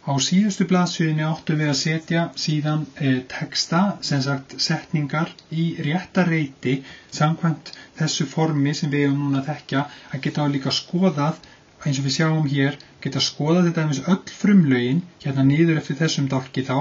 Á síðustu blaðsíðunni áttum við að setja síðan texta, sem sagt setningar í rétta reiti samkvæmt þessu formi sem við eigum núna að þekkja, að geta líka skoðað, eins og við sjáum hér, geta skoðað til dæmis öll frumlögin, hérna niður eftir þessum dálki þá,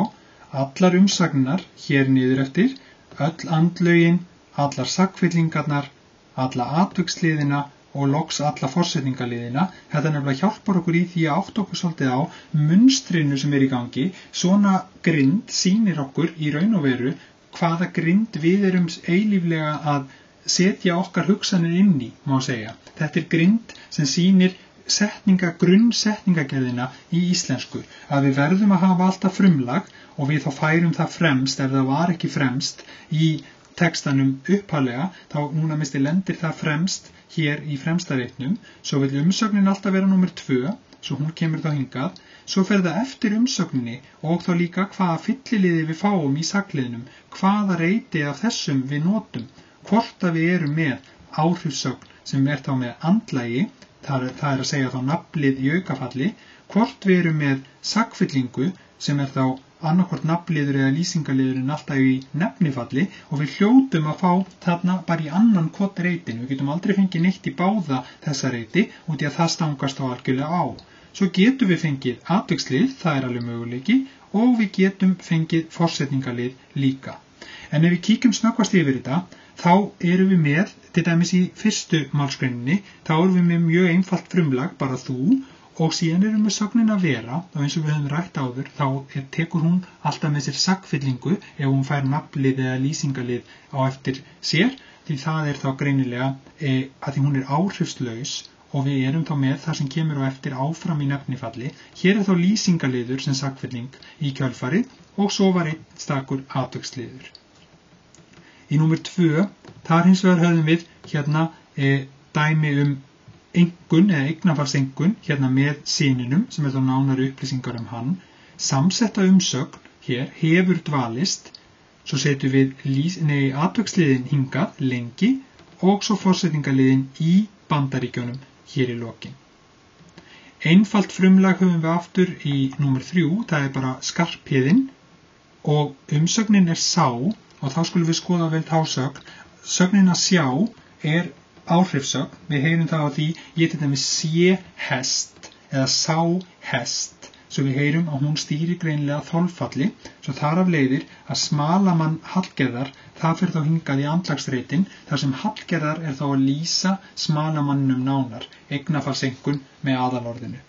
allar umsagnar hér niður eftir, öll andlögin, allar sagnfyllingarnar, alla atviksliðina og loks alla forsetningaliðina. Þetta nefnilega hjálpar okkur í því að átta okkur svolítið á munstrinu sem í gangi. Svona grind sýnir okkur í raun og veru hvaða grind við erum eilíflega að setja okkar hugsanir inn í, má segja. Þetta grind sem sýnir grunnsetningagerðina í íslensku, að við verðum að hafa alltaf frumlag og við þá færum það fremst ef það var ekki fremst í textanum upphaflega, þá núna lendir það fremst hér í fremsta reitnum, svo vil umsögnin alltaf vera númer 2, svo hún kemur þá hingað, svo fer það eftir umsögninni og þá líka hvaða fylliliði við fáum í sagnliðnum, hvaða reiti af þessum við notum, hvort að við erum með áhrifssögn sem þá með andlagi, það er að segja þá nafnlið í aukafalli, hvort við erum með sagnfyllingu sem þá annarkvort nafnliður eða lýsingaliðurinn alltaf í nefnifalli og við hljótum að fá þarna bara í annan hvort reitin. Við getum aldrei fengið neitt í báða þessa reiti út í að það stangast á algjörlega á. Svo getum við fengið atvikslið, það er alveg möguleiki, og við getum fengið forsetningalið líka. En ef við kíkjum snöggvast yfir þetta, þá erum við með, til dæmis í fyrstu málsgreininni, þá erum við með mjög einfalt frumlag, bara þú, og síðan erum við sögnin að vera, og eins og við höfum rætt áður, þá tekur hún alltaf með sér sagnfyllingu ef hún fær nafnlið eða lýsingalið á eftir sér, því það er þá greinilega að því hún er áhrifslaus og við erum þá með það sem kemur á eftir áfram í nefnifalli. Hér er þá lýsingaliður sem sagnfylling í kjölfarið og svo var einn stakur atviksliður. Í númer 2, þar hins vegar höfum við hérna dæmi engun eða eignarfallsengun hérna með syninum sem þá nánari upplýsingar hann, samsetta umsögn hér hefur dvalist, svo setjum við atviksliðin hingað lengi og svo forsetningaliðin í Bandaríkjunum hér í lokin. Einfalt frumlag höfum við aftur í númer 3, það er bara skarphéðinn og umsögnin er sá og þá skulum við skoða vel þá sögn. Sögnin að sjá er áhrifssögn, við heyrum það á því ég til dæmis sé hest eða sá hest, svo við heyrum að hún stýrir greinilega þolfalli, svo þar af leiðir að smalamann Hallgerðar, það fer þá hingað í andlagsreitin, þar sem Hallgerðar er þá að lýsa smalamanninum nánar, eignarfallsengun með aðalorðinu.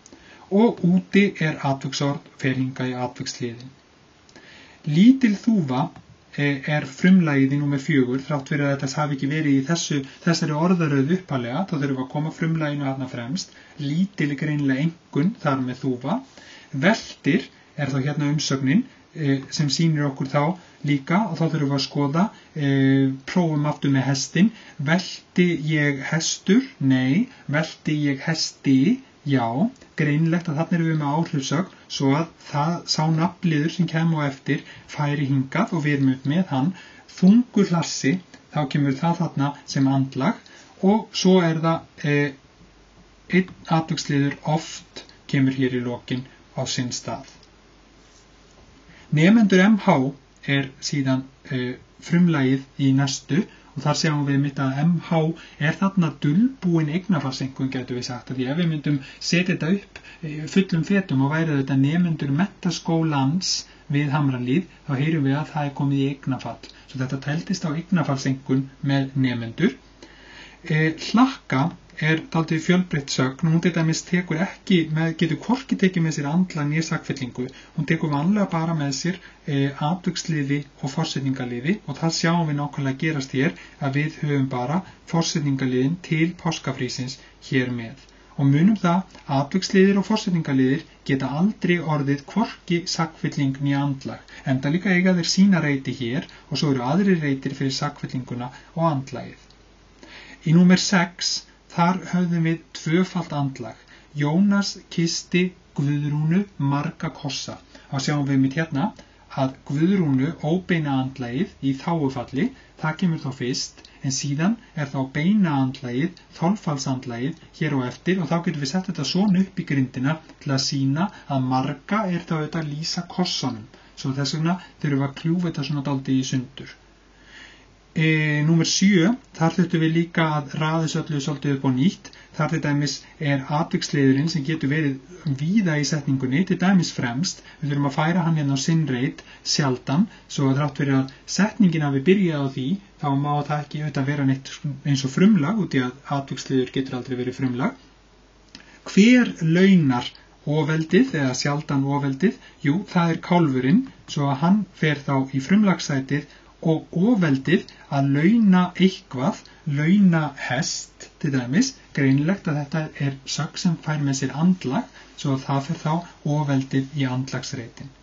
Og úti er atviksorð, fer hingað í atviksliðin. Lítil þúfa er frumlagið í númer 4, þrátt fyrir að þetta hafi ekki verið í þessari orðaröð upphaflega, þá þurfum við að koma frumlaginu þarna fremst, lítil greinilega engun þar með þúfa, veltir er þá hérna umsögnin sem sýnir okkur þá líka og þá þurfum við að skoða, prófum aftur með hestin, velti ég hestur, nei, velti ég hesti, já, greinilegt að þarna erum við með áhrifssögn svo að það sá nafnliður sem kemur á eftir færi hingað og við erum upp með hann, þungur hlassi, þá kemur það þarna sem andlag og svo er það einn atviksliður oft kemur hér í lokin á sinn stað. Nemendur MH er síðan frumlagið í næstu og þar sjáum við mitt að MH er þarna dulbúin eignarfallsengun, getum við sagt, því ef við myndum setja þetta upp fullum fetum og væri þetta nemendur menntaskólans við Hamrahlíð, þá heyrum við að það er komið í eignarfall. Svo þetta tældist á eignarfallsengun með nemendur. Hlakka er dálítið fjölbreytt sögn, hún til dæmis getur hvorki tekið með sér andlag né sakfyllingu, hún tekur vanlega bara með sér atviksliði og forsetningaliði og það sjáum við nákvæmlega gerast hér að við höfum bara forsetningaliðin til páskafrísins hér með. Og munum það, atviksliðir og forsetningaliðir geta aldrei orðið hvorki sakfylling né andlag, enda líka eiga þeir sína reiti hér og svo eru aðrir reitir fyrir sakfyllinguna og andlagið. Í númer 6 þar höfðum við tvöfalt andlag. Jónas kyssti Guðrúnu marga kossa. Þá sjáum við mitt hérna að Guðrúnu óbeina andlagið í þágufalli, það kemur þá fyrst, en síðan þá beina andlagið, þolfallsandlagið hér á eftir og þá getum við sett þetta svona upp í grindina til að sýna að marga þá auðvitað að lýsa kossanum. Svo þess vegna þurfum við að kljúfa þetta svona dálítið í sundur. Númer 7, þar þurfum við líka að raða þessu öllu svolítið upp á nýtt. Þar til dæmis atviksliðurinn sem getur verið víða í setningunni, til dæmis fremst. Við þurfum að færa hann hérna á sinn reit sjaldan, svo þrátt fyrir að setningin hafi byrjað á því, þá má það ekki auðvitað vera neitt eins og frumlag, út í að atviksliður getur aldrei verið frumlag. Hver launar ofeldið eða sjaldan ofeldið? Jú, það kálfurinn, svo að hann fer þá í frumlagssætið og ofeldið að launa eitthvað, launa hest til dæmis, greinilegt að þetta sögn sem fær með sér andlag, svo að það fer þá ofeldið í andlagsreitin.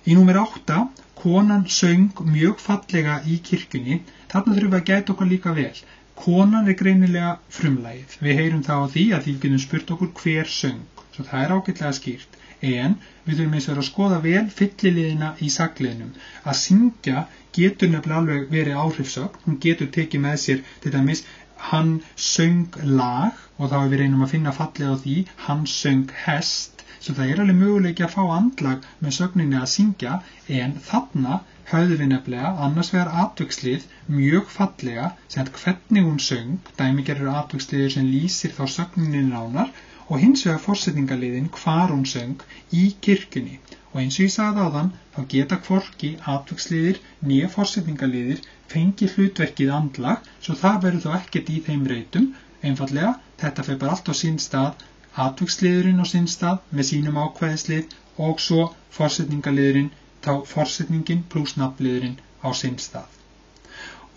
Í númer 8, konan söng mjög fallega í kirkjunni. Þarna þurfum við að gæta okkur líka vel. Konan greinilega frumlagið. Við heyrum það á því að því getum spurt okkur hver söng, svo það ágætlega skýrt. En við þurfum eins og að skoða vel fylliliðina í sagliðnum. Að syngja getur nefnilega alveg verið áhrifsögn, hún getur tekið með sér til dæmis hann söng lag og þá við reynum að finna fallið á því, hann söng hest, svo það alveg möguleiki að fá andlag með sögninni að syngja, en þarna höfðum við nefnilega annars vegar atvikslið mjög fallega, sem hvernig hún söng, dæmigerður atviksliður sem lýsir þá sögninni nánar, og hins vegar forsetningaliðin hvar hún söng í kirkjunni. Og eins og ég sagði áðan, þá geta hvorki atviksliðir né forsetningaliðir fengi hlutverkið andlag, svo það verður þó ekkert í þeim reitum. Einfallega, þetta fer bara allt á sinn stað, atviksliðurinn á sinn stað með sínum ákvæðislið og svo forsetningaliðurinn, þá forsetningin pluss nafnliðurinn á sinn stað.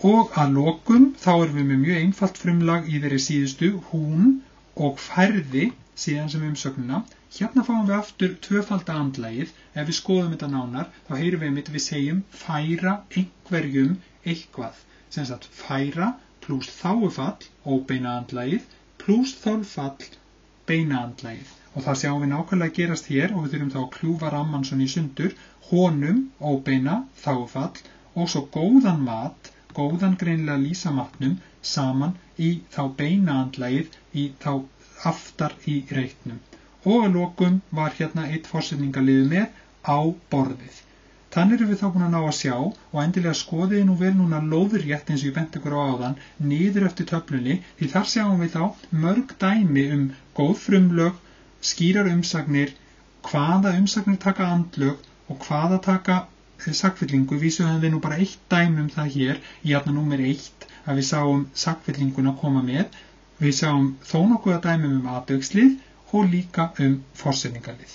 Og að lokum, þá erum við með mjög einfalt frumlag í þeirri síðustu, hún og færði síðan sem umsögnina. Hérna fáum við aftur tvöfalda andlagið. Ef við skoðum þetta nánar, þá heyrum við segjum færa einhverjum eitthvað. Sem sagt færa pluss þágufall, óbeina andlagið, pluss þolfall, beina andlagið. Og það sjáum við nákvæmlega gerast hér og við þurfum þá að kljúfa ramman svona í sundur, honum, óbeina, þágufall og svo góðan mat, góðan greinilega lýsa matnum saman í þá beina andlagið í þá aftar í reitnum. Og að lokum var hérna eitt forsetningaliður með á borðið. Þannig erum við þá búin að ná að sjá og endilega skoðið nú vel núna lóðrétt eins og ég benti ykkur á áðan niður eftir töflunni, því þar sjáum við þá mörg dæmi góð frumlög, skýrar umsagnir, hvaða umsagnir taka andlög og hvaða taka sagfyllingu. Vísu höfum við nú bara eitt dæmi það hér í hérna númer 1 að við sáum sagfyllinguna koma með. Við sáum þó nokkuð dæmi atvikslið og líka forsetningalið.